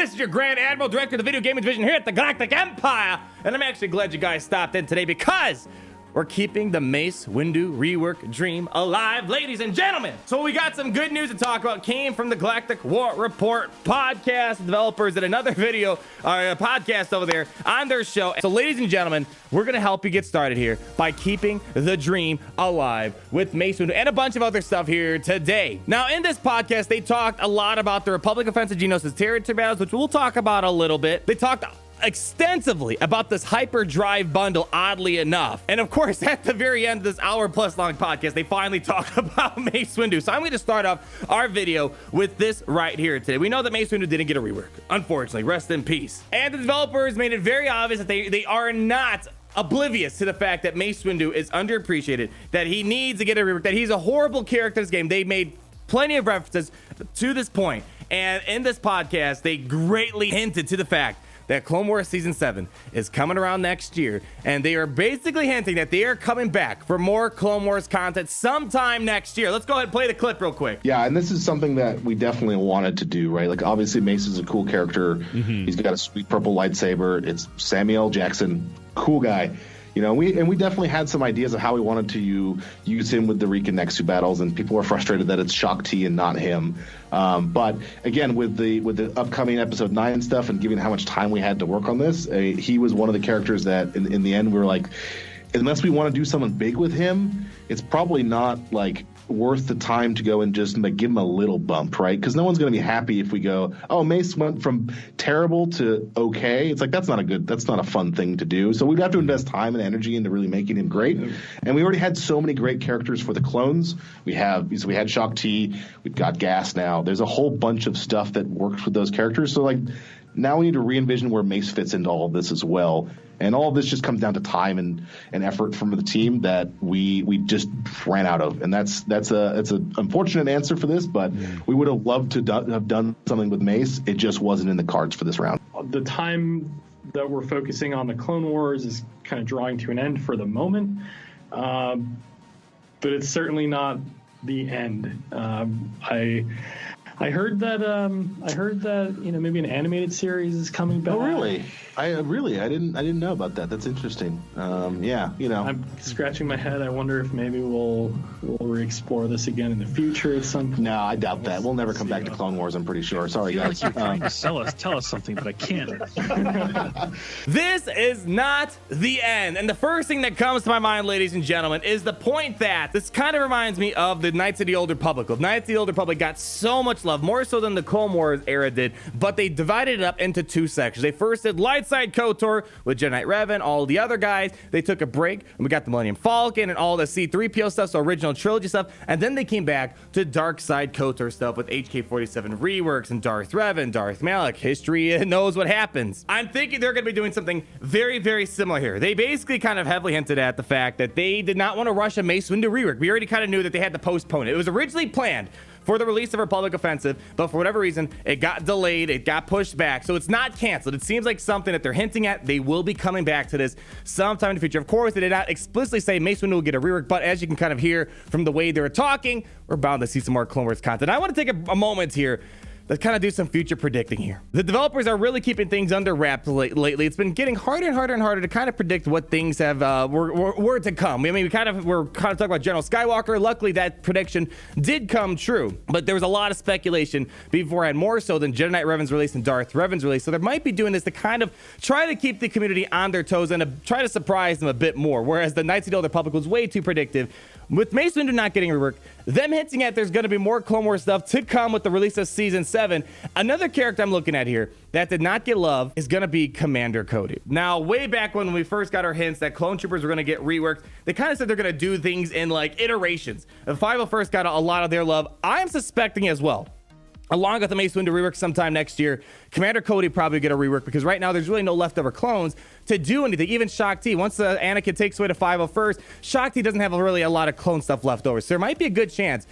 This is your Grand Admiral, Director of the Video Gaming Division here at the Galactic Empire, and I'm actually glad you guys stopped in today because we're keeping the Mace Windu rework dream alive, ladies and gentlemen. So we got some good news to talk about. Came from the Galactic War Report podcast. Developers did another video, a podcast over there on their show. So ladies and gentlemen, we're gonna help you get started here by keeping the dream alive with Mace Windu and a bunch of other stuff here today. Now in this podcast, they talked a lot about the Republic Offensive Geonosis territory battles, which we'll talk about a little bit. They talked extensively about this hyperdrive bundle, oddly enough, and of course at the very end of this hour-plus long podcast they finally talked about Mace Windu. So I'm going to start off our video with this right here today. We know that Mace Windu didn't get a rework, unfortunately. Rest in peace. And the developers made it very obvious that they are not oblivious to the fact that Mace Windu is underappreciated, that he needs to get a rework, that he's a horrible character in this game. They made plenty of references to this point, and in this podcast they greatly hinted to the fact that Clone Wars Season 7 is coming around next year, and they are basically hinting that they are coming back for more Clone Wars content sometime next year. Let's go ahead and play the clip real quick. Yeah, and this is something that we definitely wanted to do, right? Like, obviously, Mace is a cool character. He's got a sweet purple lightsaber. It's Samuel Jackson, cool guy. You know, we definitely had some ideas of how we wanted to use him with the Reek and Nexu battles, and people were frustrated that it's Shaak Ti and not him. But again, with the upcoming episode 9 stuff and given how much time we had to work on this, he was one of the characters that in the end we were like, unless we want to do something big with him, it's probably not like worth the time to go and just give him a little bump, right? Because no one's going to be happy if we go, oh, Mace went from terrible to okay. It's like, that's not a fun thing to do. So we'd have to invest time and energy into really making him great. And we already had so many great characters for the clones. We had Shaak Ti, we've got Gas now. There's a whole bunch of stuff that works with those characters. So like, now we need to re-envision where Mace fits into all of this as well. And all of this just comes down to time and effort from the team that we just ran out of. And it's an unfortunate answer for this, but we would have loved to have done something with Mace. It just wasn't in the cards for this round. The time that we're focusing on the Clone Wars is kind of drawing to an end for the moment. But it's certainly not the end. I heard that maybe an animated series is coming back. Oh, really? I didn't know about that. That's interesting. Yeah, I'm scratching my head. I wonder if maybe we'll re-explore this again in the future at some point. No, I doubt that. We'll never come back to Clone Wars, I'm pretty sure. Sorry, guys. Like you're trying to tell us something, but I can't. This is not the end. And the first thing that comes to my mind, ladies and gentlemen, is the point that this kind of reminds me of the Knights of the Old Republic. The Knights of the Old Republic got so much love, more so than the Clone Wars era did, but they divided it up into two sections. They first did Light Side KOTOR with Jedi Knight Revan, all the other guys. They took a break, and we got the Millennium Falcon and all the C-3PO stuff, so original trilogy stuff, and then they came back to Dark Side KOTOR stuff with HK-47 reworks and Darth Revan, Darth Malak. History knows what happens. I'm thinking they're going to be doing something very, very similar here. They basically kind of heavily hinted at the fact that they did not want to rush a Mace Windu rework. We already kind of knew that they had to postpone it. It was originally planned for the release of Republic Offensive, but for whatever reason, it got delayed, it got pushed back, so it's not canceled. It seems like something that they're hinting at. They will be coming back to this sometime in the future. Of course, they did not explicitly say Mace Windu will get a rework, but as you can kind of hear from the way they were talking, we're bound to see some more Clone Wars content. I want to take a moment here. Let's kind of do some future predicting here. The developers are really keeping things under wraps lately. It's been getting harder and harder and harder to kind of predict what things have were to come. I mean, we're kind of talking about General Skywalker. Luckily, that prediction did come true, but there was a lot of speculation beforehand, more so than Jedi Knight Revan's release and Darth Revan's release. So they might be doing this to kind of try to keep the community on their toes and to try to surprise them a bit more. Whereas the Knights of the Old Republic was way too predictive. With Mace Windu not getting a rework, them hinting at there's going to be more Clone Wars stuff to come with the release of Season 7. Another character I'm looking at here that did not get love is going to be Commander Cody. Now, way back when we first got our hints that Clone Troopers were going to get reworked, they kind of said they're going to do things in like iterations. The 501st got a lot of their love. I'm suspecting as well, along with the Mace Windu rework sometime next year, Commander Cody probably get a rework because right now there's really no leftover clones to do anything. Even Shaak Ti, once Anakin takes away the 501st, Shaak Ti doesn't have really a lot of clone stuff left over. So there might be a good chance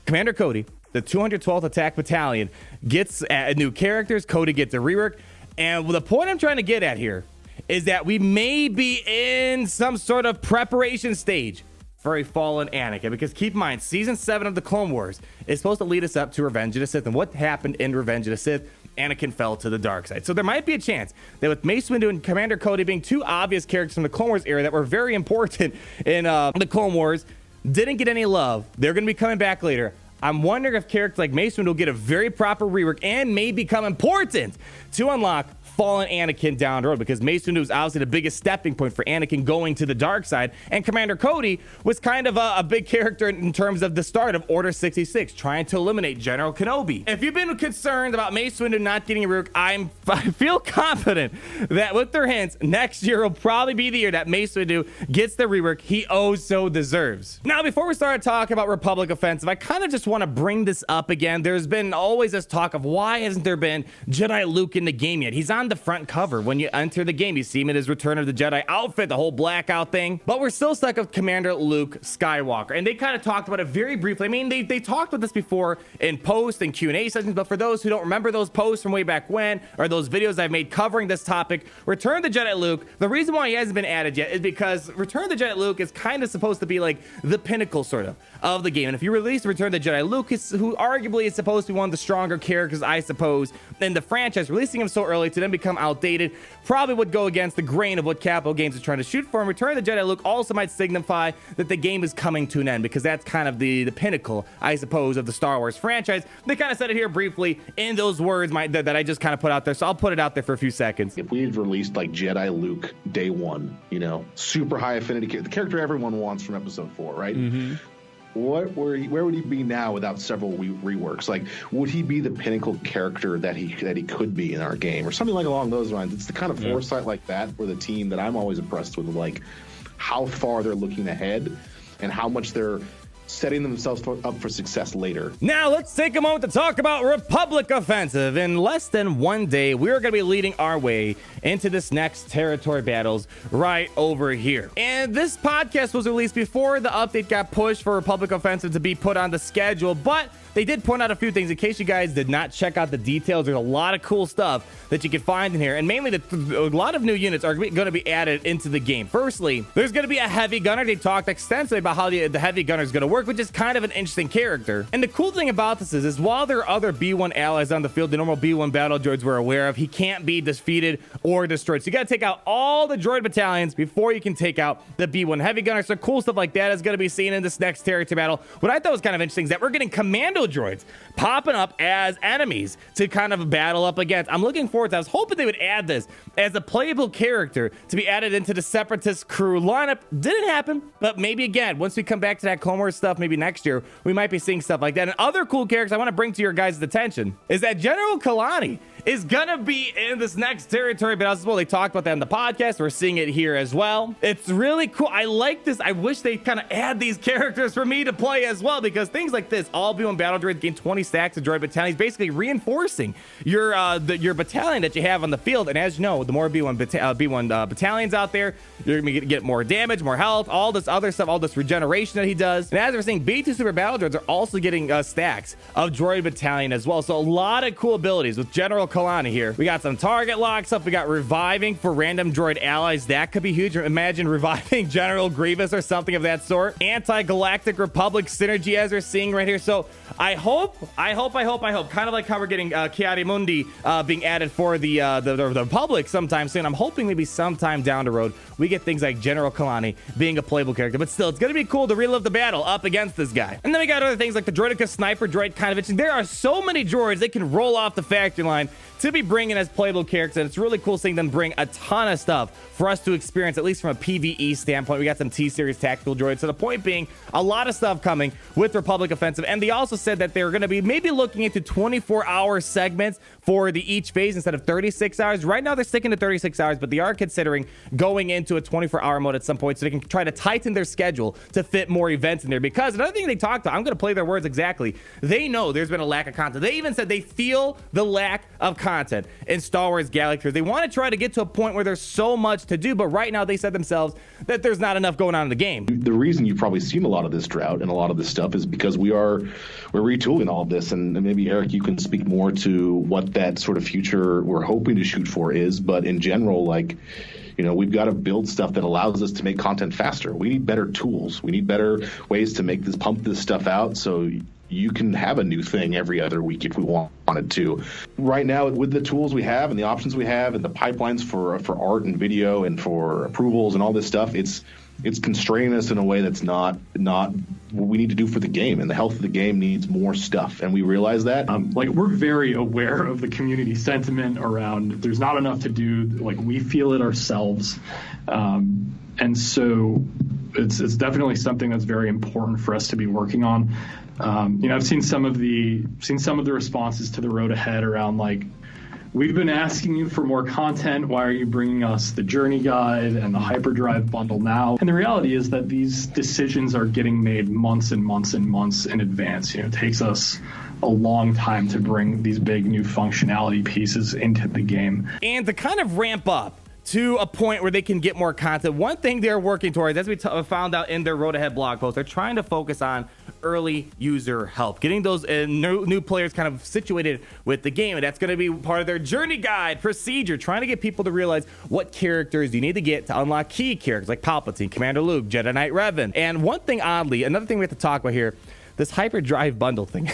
Commander Cody, the 212th Attack Battalion, gets new characters. Cody gets a rework. And the point I'm trying to get at here is that we may be in some sort of preparation stage for a fallen Anakin, because keep in mind, Season 7 of the Clone Wars is supposed to lead us up to Revenge of the Sith, and what happened in Revenge of the Sith Anakin fell to the dark side. So there might be a chance that with Mace Windu and Commander Cody being two obvious characters from the Clone Wars era that were very important in the Clone Wars, didn't get any love. They're going to be coming back later. I'm wondering if characters like Mace Windu will get a very proper rework and may become important to unlock fallen Anakin down the road, because Mace Windu is obviously the biggest stepping point for Anakin going to the dark side, and Commander Cody was kind of a big character in terms of the start of Order 66, trying to eliminate General Kenobi. If you've been concerned about Mace Windu not getting a rework, I feel confident that with their hints, next year will probably be the year that Mace Windu gets the rework he so deserves. Now, before we start talking about Republic Offensive, I kind of just want to bring this up again. There's been always this talk of why hasn't there been Jedi Luke in the game yet? He's on the front cover when you enter the game. You see him in his Return of the Jedi outfit, the whole blackout thing, but we're still stuck with Commander Luke Skywalker, and they kind of talked about it very briefly. I mean, they talked about this before in post and Q&A sessions, but for those who don't remember those posts from way back when, or those videos I've made covering this topic, Return of the Jedi Luke, the reason why he hasn't been added yet is because Return of the Jedi Luke is kind of supposed to be like the pinnacle sort of the game, and if you release Return of the Jedi Luke, who arguably is supposed to be one of the stronger characters, I suppose, in the franchise, releasing him so early to then become outdated probably would go against the grain of what Capital Games is trying to shoot for. And Return of the Jedi Luke also might signify that the game is coming to an end, because that's kind of the pinnacle, I suppose, of the Star Wars franchise. They kind of said it here briefly in those words that I just kind of put out there, so I'll put it out there for a few seconds. If we had released like Jedi Luke day one, you know, super high affinity, the character everyone wants from episode 4, right? Mm-hmm. Where would he be now without several reworks? Like, would he be the pinnacle character that he could be in our game, or something like along those lines? It's the kind of foresight like that for the team that I'm always impressed with, like how far they're looking ahead and how much they're setting themselves up for success later. Now let's take a moment to talk about Republic Offensive. In less than one day, we're going to be leading our way into this next territory battles right over here. And this podcast was released before the update got pushed for Republic Offensive to be put on the schedule, but they did point out a few things. In case you guys did not check out the details, there's a lot of cool stuff that you can find in here, and mainly a lot of new units are going to be added into the game. Firstly, there's going to be a heavy gunner. They talked extensively about how the heavy gunner is going to work, which is kind of an interesting character. And the cool thing about this is while there are other B1 allies on the field, the normal B1 battle droids we're aware of, he can't be defeated or destroyed. So you got to take out all the droid battalions before you can take out the B1 heavy gunner. So cool stuff like that is going to be seen in this next territory battle. What I thought was kind of interesting is that we're getting commando droids popping up as enemies to kind of battle up against. I'm looking forward to. I was hoping they would add this as a playable character to be added into the Separatist crew lineup. Didn't happen, but maybe again, once we come back to that Clone Wars stuff, maybe next year, we might be seeing stuff like that. And other cool characters I want to bring to your guys' attention is that General Kalani is gonna be in this next territory battle as well. They talked about that in the podcast. We're seeing it here as well. It's really cool. I like this. I wish they kind of add these characters for me to play as well, because things like this, all B1 battle droids gain 20 stacks of droid battalions, basically reinforcing your battalion that you have on the field. And as you know, the more B1 battalions out there, you're gonna get more damage, more health, all this other stuff, all this regeneration that he does. And as we're seeing, B2 super battle droids are also getting stacks of droid battalion as well. So a lot of cool abilities with General Kalani here. We got some target lock stuff. We got reviving for random droid allies. That could be huge. Imagine reviving General Grievous or something of that sort. Anti-Galactic Republic synergy as we're seeing right here. So I hope, kind of like how we're getting Chiari Mundi being added for the Republic sometime soon. I'm hoping maybe sometime down the road we get things like General Kalani being a playable character, but still, it's going to be cool to relive the battle up against this guy. And then we got other things like the Droideka Sniper droid, kind of interesting. There are so many droids they can roll off the factory line to be bringing as playable characters, and it's really cool seeing them bring a ton of stuff for us to experience, at least from a PvE standpoint. We got some T-Series tactical droids, so the point being, a lot of stuff coming with Republic Offensive. And they also said that they're going to be maybe looking into 24-hour segments for each phase instead of 36 hours. Right now they're sticking to 36 hours, but they are considering going into a 24-hour mode at some point, so they can try to tighten their schedule to fit more events in there. Because another thing they talked about, I'm going to play their words exactly, they know there's been a lack of content. They even said they feel the lack of content in Star Wars Galaxy. They want to try to get to a point where there's so much to do, but right now they said themselves that there's not enough going on in the game. The reason you've probably seen a lot of this drought and a lot of this stuff is because we're retooling all of this, and maybe Eric, you can speak more to what that sort of future we're hoping to shoot for is. But in general, like, you know, we've got to build stuff that allows us to make content faster. We need better tools. We need better ways to pump this stuff out. So, you can have a new thing every other week if we wanted to. Right now, with the tools we have and the options we have and the pipelines for art and video and for approvals and all this stuff, it's constraining us in a way that's not what we need to do for the game, and the health of the game needs more stuff, and we realize that. Like, we're very aware of the community sentiment around there's not enough to do. Like, we feel it ourselves, and so it's definitely something that's very important for us to be working on. I've seen some of the responses to the road ahead around, like, we've been asking you for more content. Why are you bringing us the journey guide and the hyperdrive bundle now? And the reality is that these decisions are getting made months and months and months in advance. It takes us a long time to bring these big new functionality pieces into the game. And to kind of ramp up to a point where they can get more content, one thing they're working towards, as we found out in their Road Ahead blog post, they're trying to focus on early user help, getting those new players kind of situated with the game. And that's going to be part of their journey guide procedure, trying to get people to realize what characters you need to get to unlock key characters like Palpatine, Commander Luke, Jedi Knight Revan. And one thing, oddly, another thing we have to talk about here, this hyperdrive bundle thing.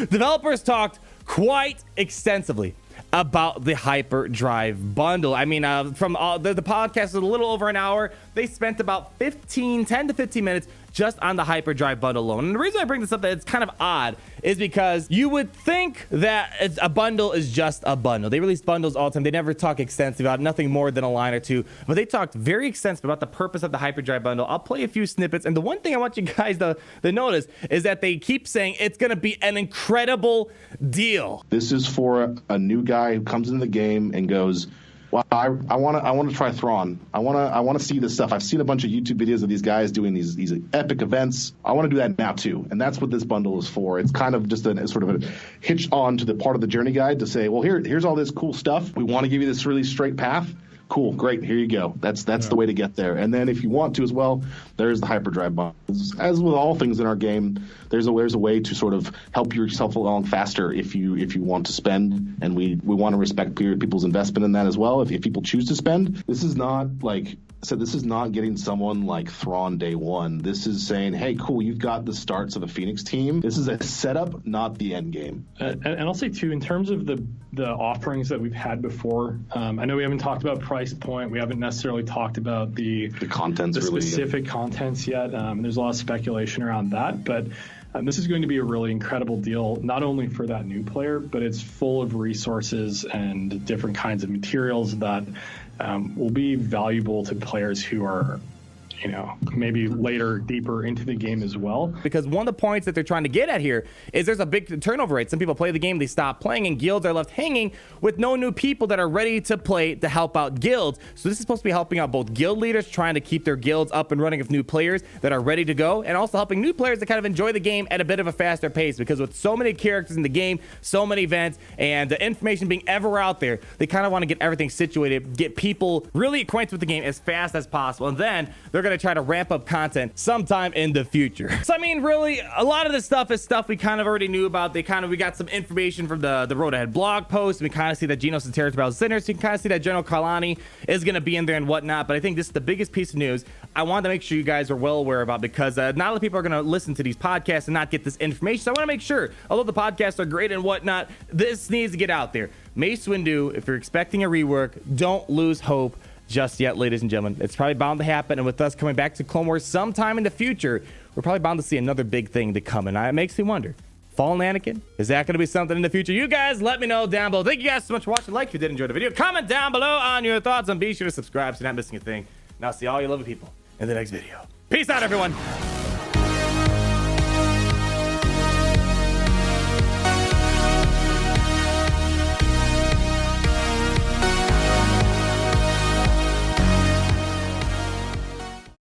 Developers talked quite extensively about the hyperdrive bundle. I mean, from the podcast is a little over an hour. They spent about 10 to 15 minutes just on the hyperdrive bundle alone. And the reason I bring this up, that it's kind of odd, is because you would think that a bundle is just a bundle. They release bundles all the time. They never talk extensively about it, nothing more than a line or two, but they talked very extensively about the purpose of the hyperdrive bundle. I'll play a few snippets, and the one thing I want you guys to notice is that they keep saying it's going to be an incredible deal. This is for a new guy who comes into the game and goes, well, I want to try Thrawn. I want to see this stuff. I've seen a bunch of YouTube videos of these guys doing these epic events. I want to do that now too, and that's what this bundle is for. It's kind of just a sort of a hitch on to the part of the journey guide to say, well, here's all this cool stuff. We want to give you this really straight path. Cool, great, here you go. That's the way to get there. And then if you want to as well, there's the hyperdrive bundles. As with all things in our game, there's a way to sort of help yourself along faster if you want to spend, and we want to respect people's investment in that as well. If people choose to spend, this is not like So this is not getting someone like Thrawn day one. This is saying, hey, cool, you've got the starts of a Phoenix team. This is a setup, not the end game. And I'll say, too, in terms of the offerings that we've had before, I know we haven't talked about price point. We haven't necessarily talked about the contents, the specific contents yet. There's a lot of speculation around that. But this is going to be a really incredible deal, not only for that new player, but it's full of resources and different kinds of materials that will be valuable to players who are, you know, maybe later, deeper into the game as well. Because one of the points that they're trying to get at here is there's a big turnover rate. Some people play the game, they stop playing, and guilds are left hanging with no new people that are ready to play to help out guilds. So this is supposed to be helping out both guild leaders trying to keep their guilds up and running with new players that are ready to go, and also helping new players to kind of enjoy the game at a bit of a faster pace, because with so many characters in the game, so many events, and the information being ever out there, they kind of want to get everything situated, get people really acquainted with the game as fast as possible, and then they're going to try to ramp up content sometime in the future. So I mean, really, a lot of this stuff is stuff we kind of already knew about. We got some information from the Road Ahead blog post. We kind of see that Genos and Territorial Sinners, so you can kind of see that General Kalani is going to be in there and whatnot. But I think this is the biggest piece of news I wanted to make sure you guys are well aware about, because not a lot of people are going to listen to these podcasts and not get this information. So I want to make sure, although the podcasts are great and whatnot, this needs to get out there. Mace Windu, if you're expecting a rework, don't lose hope just yet, ladies and gentlemen. It's probably bound to happen, and with us coming back to Clone Wars sometime in the future, we're probably bound to see another big thing to come, and it makes me wonder, Fallen Anakin, is that going to be something in the future? You guys let me know down below. Thank you guys so much for watching. Like if you did enjoy the video, comment down below on your thoughts, and be sure to subscribe so you're not missing a thing. And I'll see all you lovely people in the next video. Peace out, everyone.